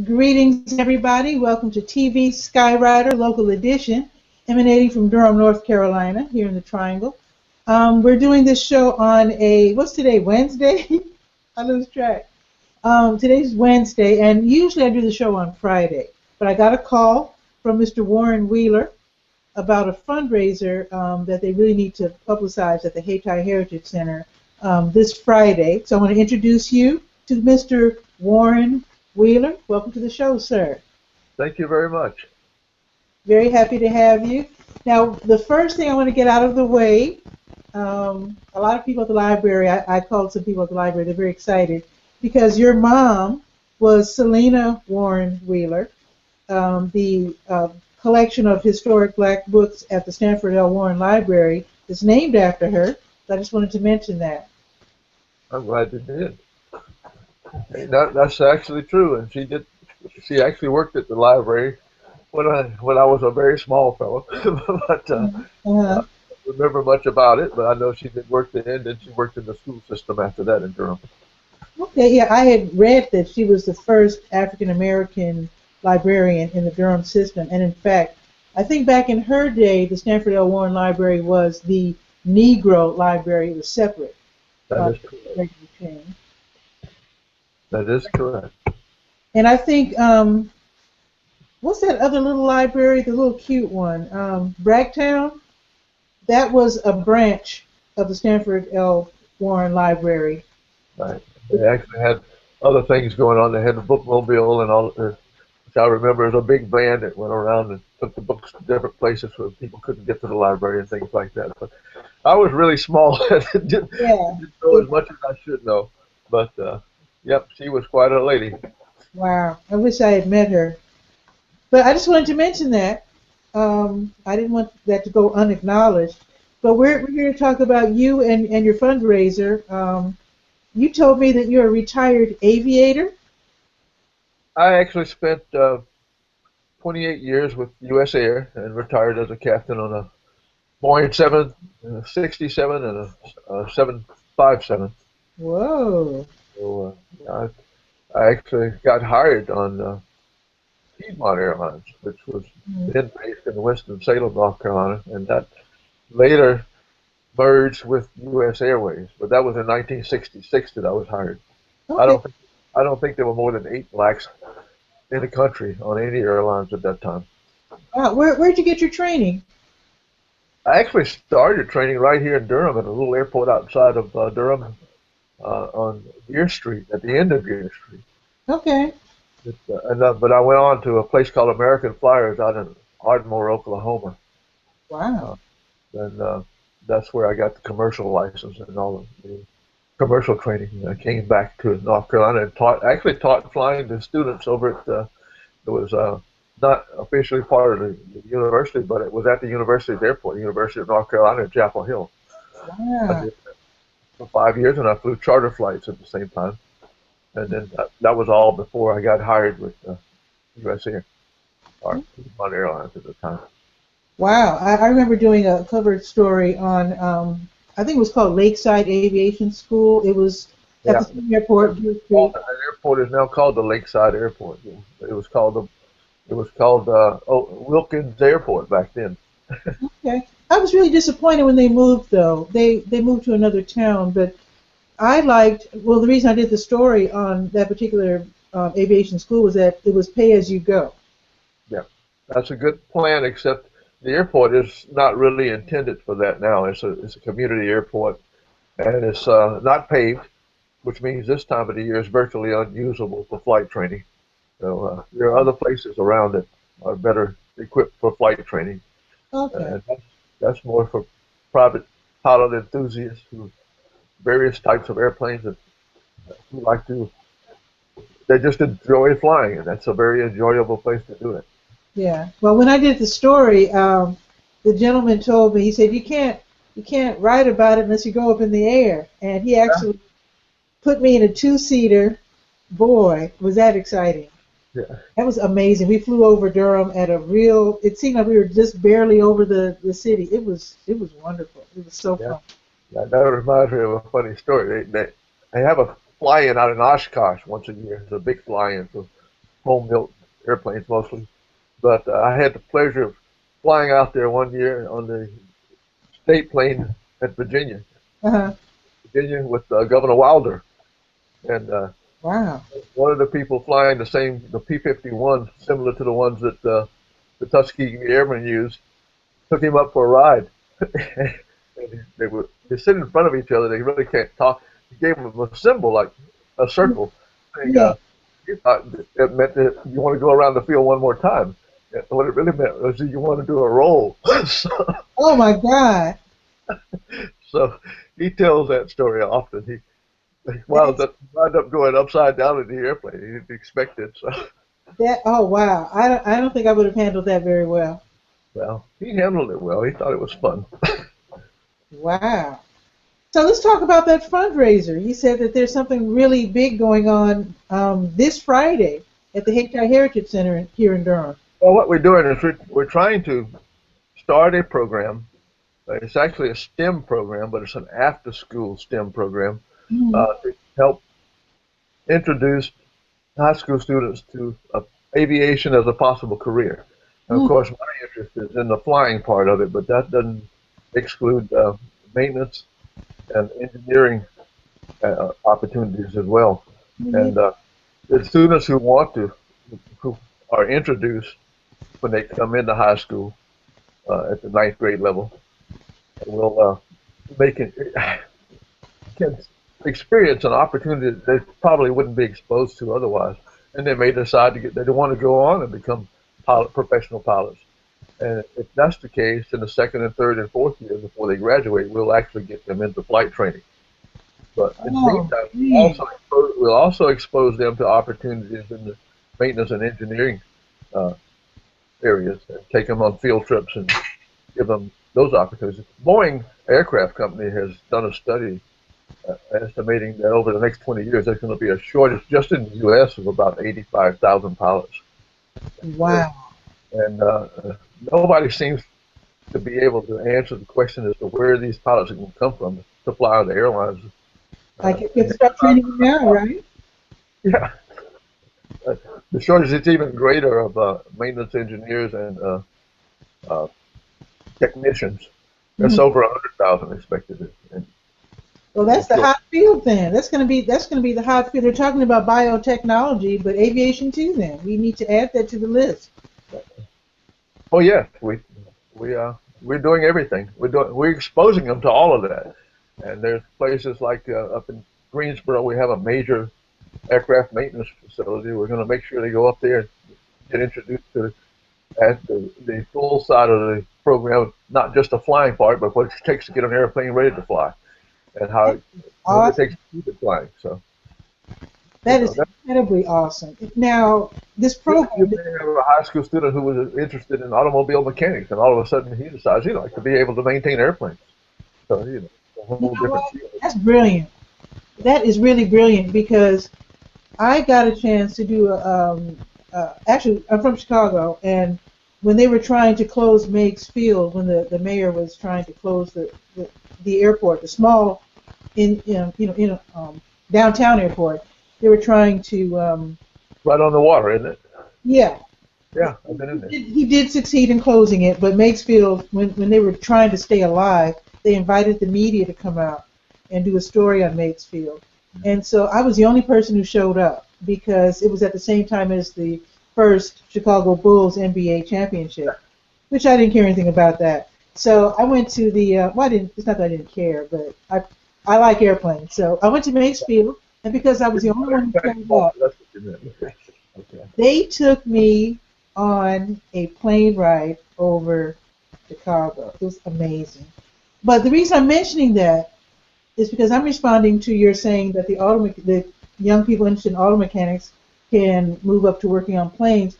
Greetings, everybody. Welcome to TV Skywriter Local Edition, emanating from Durham, North Carolina, here in the Triangle. We're doing this show on what's today, Wednesday? I lose track. Today's Wednesday, and usually I do the show on Friday. But I got a call from Mr. Warren Wheeler about a fundraiser that they really need to publicize at the Hayti Heritage Center this Friday. So I want to introduce you to Mr. Warren Wheeler. Welcome to the show, sir. Thank you very much. Very happy to have you. Now, the first thing I want to get out of the way, a lot of people at the library, I called some people at the library, they're very excited, because your mom was Selena Warren Wheeler. The collection of historic black books at the Stanford L. Warren Library is named after her. So I just wanted to mention that. I'm glad you did. That's actually true, and she actually worked at the library when I was a very small fellow, but I don't remember much about it. But I know she did work there, and then she worked in the school system after that in Durham. Okay, yeah, I had read that she was the first African American librarian in the Durham system, and in fact, I think back in her day, the Stanford L. Warren Library was the Negro library. It was separate. That is correct. That is correct. And I think, what's that other little library, the little cute one? Bragtown? That was a branch of the Stanford L. Warren Library. Right. They actually had other things going on. They had the bookmobile and all. Which I remember as a big van that went around and took the books to different places where people couldn't get to the library and things like that. But I was really small. didn't know as much as I should know. But yep, she was quite a lady. Wow, I wish I had met her. But I just wanted to mention that. I didn't want that to go unacknowledged. But we're here to talk about you and your fundraiser. You told me that you're a retired aviator. I actually spent 28 years with U.S. Air and retired as a captain on a Boeing 767 and a 757. Whoa. So I actually got hired on Piedmont Airlines, which was then based in Winston-Salem, North Carolina, and that later merged with U.S. Airways. But that was in 1966 that I was hired. Okay. I don't think there were more than 8 blacks in the country on any airlines at that time. Where'd you get your training? I actually started training right here in Durham at a little airport outside of Durham on Deer Street, at the end of Deer Street. Okay. But I went on to a place called American Flyers out in Ardmore, Oklahoma. Wow. And that's where I got the commercial license and all of the commercial training. I came back to North Carolina and taught flying to students over at it was not officially part of the university, but it was at the university's airport, University of North Carolina at Chapel Hill. Wow. I did that for 5 years, and I flew charter flights at the same time. And then that was all before I got hired with U.S. Air, or Piedmont Airlines at the time. Wow. I remember doing a covered story on, I think it was called Lakeside Aviation School. It was at the same airport. That airport is now called the Lakeside Airport. It was called Wilkins Airport back then. Okay. I was really disappointed when they moved, though. They moved to another town, but I liked, well, the reason I did the story on that particular aviation school was that it was pay as you go. Yeah, that's a good plan, except the airport is not really intended for that now. It's a community airport, and it's not paved, which means this time of the year is virtually unusable for flight training. So there are other places around that are better equipped for flight training. Okay. And that's more for private pilot enthusiasts who various types of airplanes that who like to. They just enjoy flying, and that's a very enjoyable place to do it. Yeah. Well, when I did the story, the gentleman told me, he said, you can't write about it unless you go up in the air. And he actually put me in a 2-seater. Boy, was that exciting. Yeah. That was amazing. We flew over Durham at it seemed like we were just barely over the city. It was wonderful. It was so fun. Yeah, that reminds me of a funny story. They have a fly-in out in Oshkosh once a year. It's a big fly-in for home-built airplanes mostly. But I had the pleasure of flying out there one year on the state plane at Virginia, Uh-huh. Virginia with Governor Wilder. And Wow. one of the people flying the P-51, similar to the ones that the Tuskegee Airmen used, took him up for a ride. And they sit in front of each other. They really can't talk. He gave him a symbol, like a circle. Saying, Yeah. he thought it meant that you want to go around the field one more time. And what it really meant was that you want to do a roll. so, Oh my God. so he tells that story often. He wound That's, up going upside down in the airplane. He didn't expect it. So, oh wow. I don't think I would have handled that very well. well, he handled it well. He thought it was fun. Wow. So let's talk about that fundraiser. You said that there's something really big going on this Friday at the Hayti Heritage Center here in Durham. Well, what we're doing is we're trying to start a program. It's actually a STEM program, but it's an after-school STEM program to help introduce high school students to aviation as a possible career. And of course, my interest is in the flying part of it, but that doesn't exclude maintenance and engineering opportunities as well. And the students who are introduced when they come into high school at the ninth grade level will can experience an opportunity that they probably wouldn't be exposed to otherwise. And they may decide they want to go on and become professional pilots. And if that's the case, in the second and third and fourth year before they graduate, we'll actually get them into flight training. But in the meantime, we'll also expose them to opportunities in the maintenance and engineering areas, and take them on field trips and give them those opportunities. Boeing Aircraft Company has done a study estimating that over the next 20 years, there's going to be a shortage just in the U.S. of about 85,000 pilots. Wow. And nobody seems to be able to answer the question as to where these pilots are going to come from to fly the airlines. I can start training them now, right? Yeah. The shortage is even greater of maintenance engineers and technicians. That's over 100,000 expected. Well, that's the hot field then. That's going to be the hot field. They're talking about biotechnology, but aviation too. Then we need to add that to the list. Oh yeah, we're doing everything. We're exposing them to all of that. And there's places like up in Greensboro, we have a major aircraft maintenance facility. We're going to make sure they go up there and get introduced to the full side of the program, not just the flying part, but what it takes to get an airplane ready to fly, and how what it takes to keep it flying. So that is incredibly awesome. Now, this program. You may have a high school student who was interested in automobile mechanics, and all of a sudden he decides he'd like to be able to maintain airplanes. So a whole different field. That's brilliant. That is really brilliant, because I got a chance to do actually, I'm from Chicago, and when they were trying to close Meigs Field, when the mayor was trying to close the airport, the small downtown airport, they were trying to right on the water, isn't it? Yeah. Yeah, I've been in there. He did succeed in closing it, but Meigs Field, when they were trying to stay alive, they invited the media to come out and do a story on Meigs Field. And so I was the only person who showed up, because it was at the same time as the first Chicago Bulls NBA championship, which I didn't care anything about that. So I went to the, it's not that I didn't care, but I like airplanes. So I went to Meigs Field, and because I was the only one who showed up, they took me on a plane ride over Chicago. It was amazing. But the reason I'm mentioning that is because I'm responding to your saying that the young people interested in auto mechanics can move up to working on planes.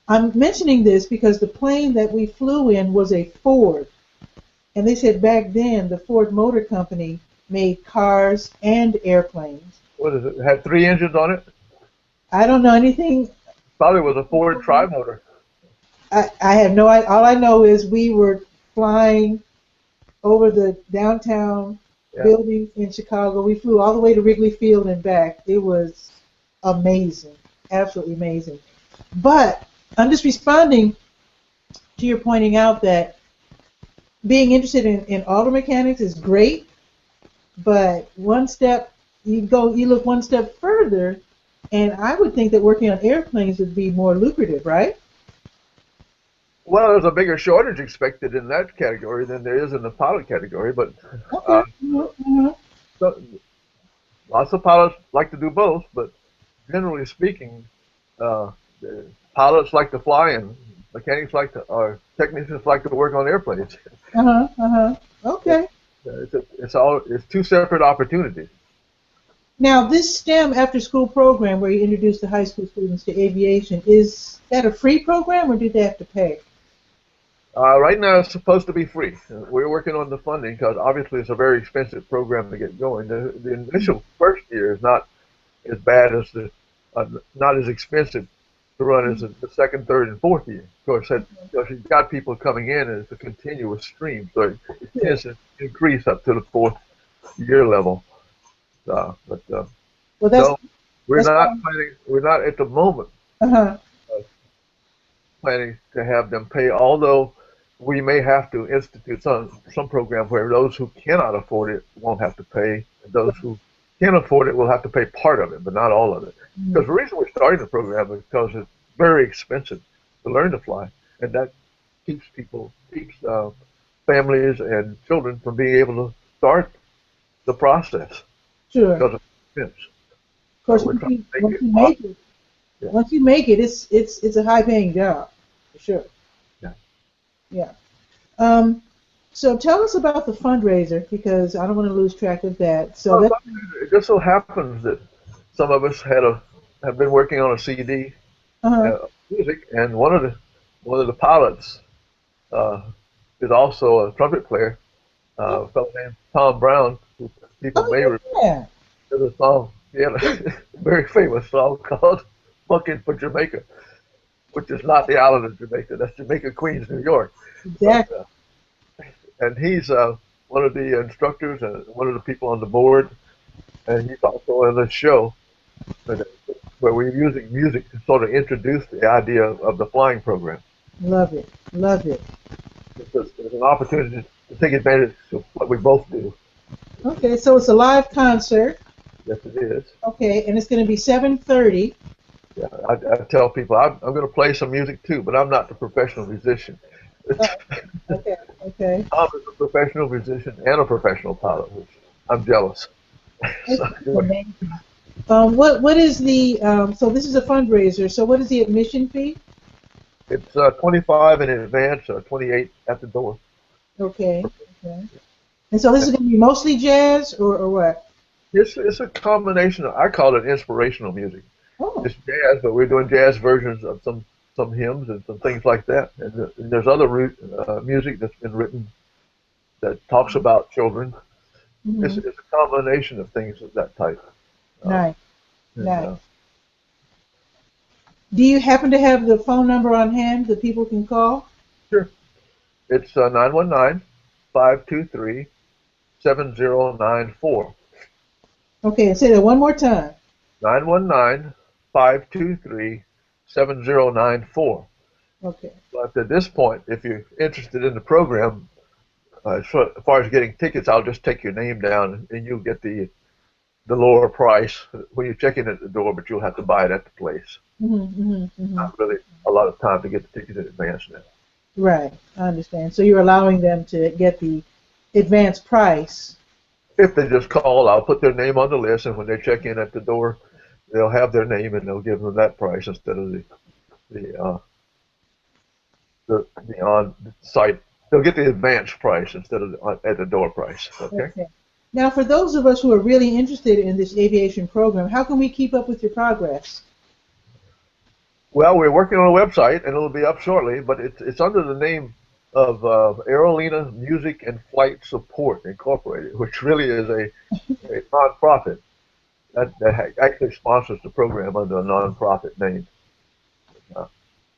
I'm mentioning this because the plane that we flew in was a Ford. And they said back then the Ford Motor Company made cars and airplanes. What is it? It had 3 engines on it? I don't know anything. Probably was a Ford tri-motor. I have no idea. All I know is we were flying over the downtown buildings in Chicago. We flew all the way to Wrigley Field and back. It was amazing, absolutely amazing. But I'm just responding to your pointing out that being interested in auto mechanics is great, but you look one step further, and I would think that working on airplanes would be more lucrative, right? Well, there's a bigger shortage expected in that category than there is in the pilot category, but Okay. Mm-hmm. so, lots of pilots like to do both, but generally speaking, the pilots like to fly and mechanics or technicians like to work on airplanes. Uh-huh. Uh-huh. Okay. It's two separate opportunities. Now, this STEM after-school program where you introduce the high school students to aviation, is that a free program or do they have to pay? Right now, it's supposed to be free. We're working on the funding because obviously it's a very expensive program to get going. The initial first year is not as bad as not as expensive to run as the second, third, and fourth year. Of course, because you've got people coming in and it's a continuous stream, so it tends to increase up to the fourth year level. But Well, no, we're not planning. We're not at the moment Uh-huh. planning to have them pay. Although we may have to institute some program where those who cannot afford it won't have to pay, and those who can afford it will have to pay part of it, but not all of it. Because the reason we're starting the program is because it's very expensive to learn to fly, and that keeps families and children from being able to start the process. Sure. Because of expense. Of course, once you make it, it's a high-paying job, for sure. Yeah. Yeah. So tell us about the fundraiser because I don't want to lose track of that. So it just so happens that some of us have been working on a CD music, and one of the pilots is also a trumpet player, a fellow named Tom Brown, who people may remember. There's a song, a very famous song called "Bucking for Jamaica," which is not the island of Jamaica. That's Jamaica, Queens, New York. Exactly. And he's one of the instructors and one of the people on the board, and he's also in the show where we're using music to sort of introduce the idea of the flying program. Love it. Love it. It's an opportunity to take advantage of what we both do. Okay, so it's a live concert. Yes, it is. Okay, and it's going to be 7:30. Yeah, I tell people I'm going to play some music too, but I'm not the professional musician. Okay. I'm a professional musician and a professional pilot, which I'm jealous. Amazing. What is the so this is a fundraiser. So what is the admission fee? It's 25 in advance, 28 at the door. Okay. And so this is going to be mostly jazz or what? It's a combination of, I call it inspirational music. Oh. It's jazz, but we're doing jazz versions of some hymns and some things like that. And there's other music that's been written that talks about children. Mm-hmm. It's a combination of things of that type. Nice. Do you happen to have the phone number on hand that people can call? Sure. It's 919-523-7094. Okay, say that one more time. 919-523-7094. Okay. But at this point, if you're interested in the program, as far as getting tickets, I'll just take your name down and you'll get the lower price when you check in at the door, but you'll have to buy it at the place. Not really a lot of time to get the ticket in advance now. Right, I understand. So you're allowing them to get the advance price. If they just call, I'll put their name on the list, and when they check in at the door, they'll have their name, and they'll give them that price instead of the on-site. They'll get the advance price instead of at the door price. Okay. Now, for those of us who are really interested in this aviation program, how can we keep up with your progress? Well, we're working on a website, and it'll be up shortly, but it's under the name of Aerolina Music and Flight Support Incorporated, which really is a nonprofit that actually sponsors the program under a nonprofit name.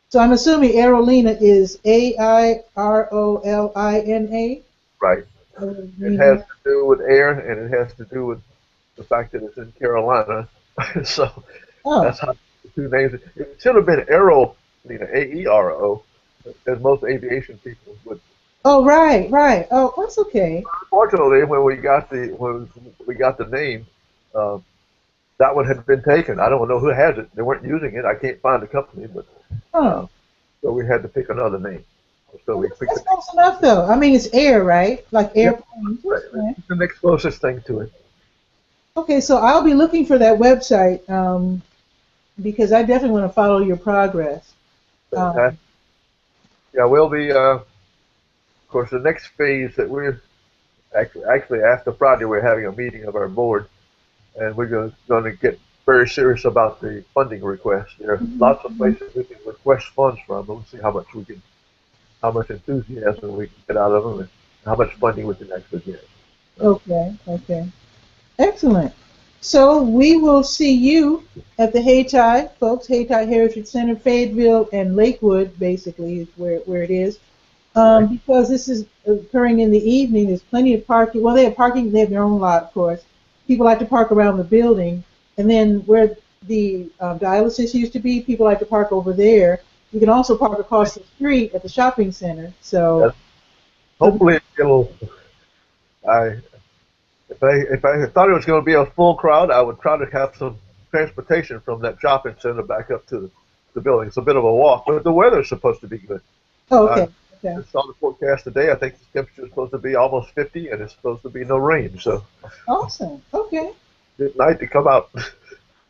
So I'm assuming Aerolina is AIROLINA? Right. It has to do with air, and it has to do with the fact that it's in Carolina. So that's the two names. It should have been Aero, AERO, as most aviation people would. Oh, right, right. Oh, that's okay. Unfortunately, when we got the name, uh, that one had been taken. I don't know who has it. They weren't using it. I can't find the company, but Huh. so we had to pick another name. So Well, we picked that's it. close enough, though. I mean, it's air, right? Like Yep, airplanes. right. That's fine. It's the next closest thing to it. Okay, so I'll be looking for that website because I definitely want to follow your progress. Um, Fantastic. Yeah, we'll be. Of course, the next phase that we're actually after Friday, we're having a meeting of our board, and we're going to get very serious about the funding request. There are mhm, lots of mhm. places we can request funds from, but we'll see how much enthusiasm we can get out of them, and how much funding we can actually get. So, Okay, okay. Excellent. So we will see you at the Hayti, folks, Hayti Heritage Center, Fayetteville and Lakewood, basically, is where it is. right. Because this is occurring in the evening, there's plenty of parking. Well, they have parking, they have their own lot, of course. People like to park around the building. And then where the dialysis used to be, people like to park over there. You can also park across the street at the shopping center. Yes. So Hopefully, it'll. I if I thought it was going to be a full crowd, I would try to have some transportation from that shopping center back up to the building. It's a bit of a walk, but the weather's supposed to be good. oh, I okay, okay. saw the forecast today. I think the temperature is supposed to be almost 50, and it's supposed to be no rain. So Awesome. Okay, good night to come out.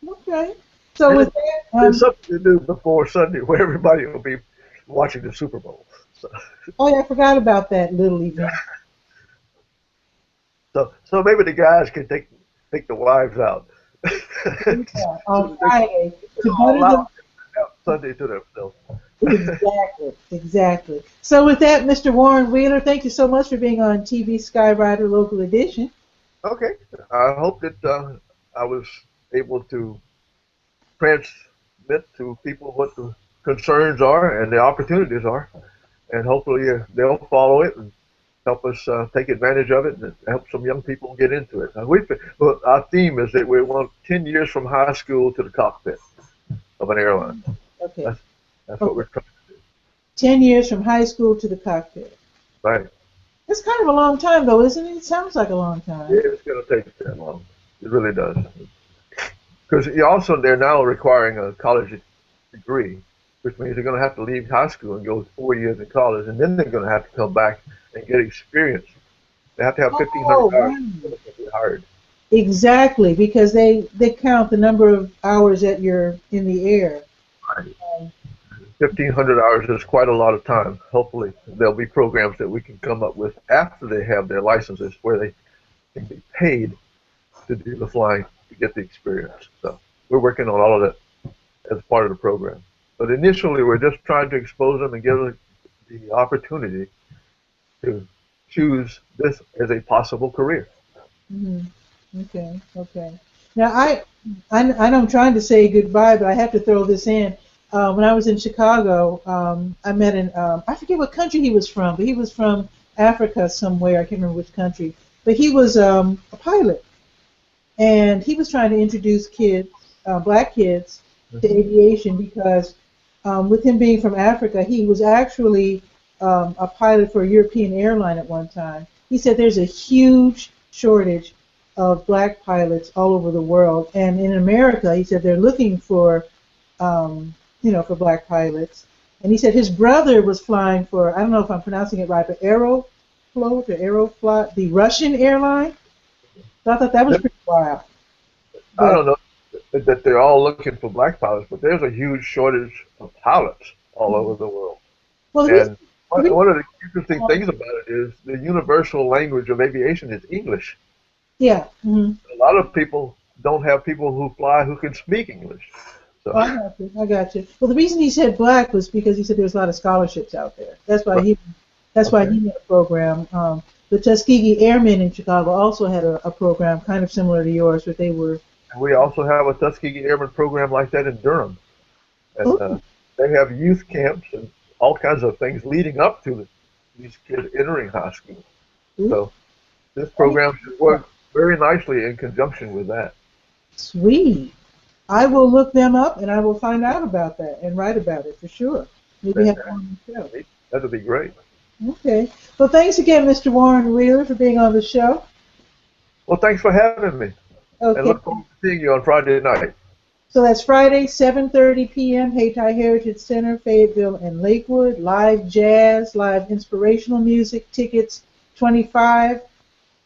okay. So And with that, there's something to do before Sunday where everybody will be watching the Super Bowl. So, oh yeah, I forgot about that little event. so maybe the guys can take the wives out. Yeah, on So they can Friday to all butter out them. have Sunday to themselves. Exactly, exactly. So with that, Mr. Warren Wheeler, thank you so much for being on TV Skywriter Local Edition. Okay. I hope that I was able to transmit to people what the concerns are and the opportunities are, and hopefully they'll follow it and help us take advantage of it and help some young people get into it. Well, our theme is that we want 10 years from high school to the cockpit of an airline. Okay, That's that's what okay. we're trying. 10 years from high school to the cockpit. Right. It's kind of a long time, though, isn't it? It sounds like a long time. It's going to take that long. It really does. Because they're now requiring a college degree, which means they're going to have to leave high school and go 4 years in college, and then they're going to have to come back and get experience. They have to have 1,500 Oh, hours right. to be hired. Exactly, because they count the number of hours that you're in the air. Right. Um, 1,500 hours is quite a lot of time. Hopefully, there'll be programs that we can come up with after they have their licenses where they can be paid to do the flying to get the experience. So we're working on all of that as part of the program. But initially, we're just trying to expose them and give them the opportunity to choose this as a possible career. mhm. Okay, okay. Now I know I'm trying to say goodbye, but I have to throw this in. When I was in Chicago, I met I forget what country he was from, but he was from Africa somewhere. I can't remember which country. But he was a pilot, and he was trying to introduce kids, black kids, to Mhm. aviation because with him being from Africa, he was actually a pilot for a European airline at one time. He said there's a huge shortage of black pilots all over the world, and in America, he said they're looking for, for black pilots. And he said his brother was flying for, I don't know if I'm pronouncing it right, but Aeroflot, the Russian airline. So I thought that was pretty wild. I But don't know that they're all looking for black pilots, but there's a huge shortage of pilots all over the world. well, And the reason one of the interesting things about it is the universal language of aviation is English. yeah. Mm-hmm. A lot of people don't have people who fly who can speak English. So, Oh, I got you. I got you. Well, the reason he said black was because he said there's a lot of scholarships out there. right, That's why okay. he had a program. The Tuskegee Airmen in Chicago also had a program kind of similar to yours, where they were. And we also have a Tuskegee Airmen program like that in Durham. And Ooh, they have youth camps and all kinds of things leading up to these kids entering high school. ooh, So this oh, program should work very nicely in conjunction with that. sweet. I will look them up and I will find out about that and write about it for sure. Maybe have one on the show. That would be great. Okay. Well, thanks again, Mr. Warren Wheeler, for being on the show. Well, thanks for having me. Okay. And look forward to seeing you on Friday night. So that's Friday, 7:30 p.m., Hayti Heritage Center, Fayetteville and Lakewood. Live jazz, live inspirational music. Tickets $25,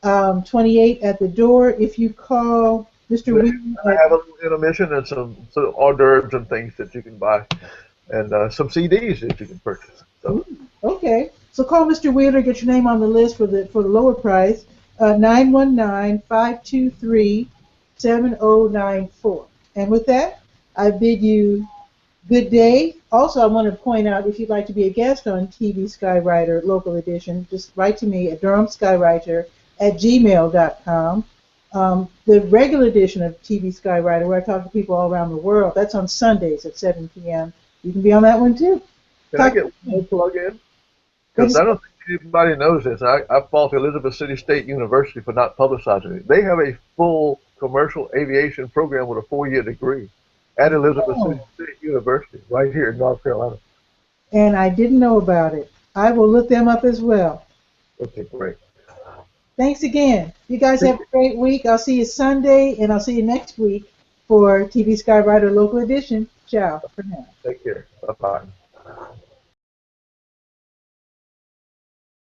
$28 at the door. If you call Mr. Wheeler, I have a little intermission and some hors d'oeuvres and things that you can buy, and some CDs that you can purchase. So. Okay. So call Mr. Wheeler, get your name on the list for the lower price. 919-523-7094. And with that, I bid you good day. Also, I want to point out, if you'd like to be a guest on TV Skywriter Local Edition, just write to me at durhamskywriter@gmail.com. The regular edition of TV Skywriter, where I talk to people all around the world, that's on Sundays at 7 p.m. You can be on that one, too. Can I get one plug in? Because I don't think anybody knows this. I fault Elizabeth City State University for not publicizing it. They have a full commercial aviation program with a 4-year degree at Elizabeth City State University, right here in North Carolina. And I didn't know about it. I will look them up as well. Okay, great. Thanks again. You guys have a great week. I'll see you Sunday, and I'll see you next week for TV Skywriter Local Edition. Ciao for now. Take care. Bye-bye.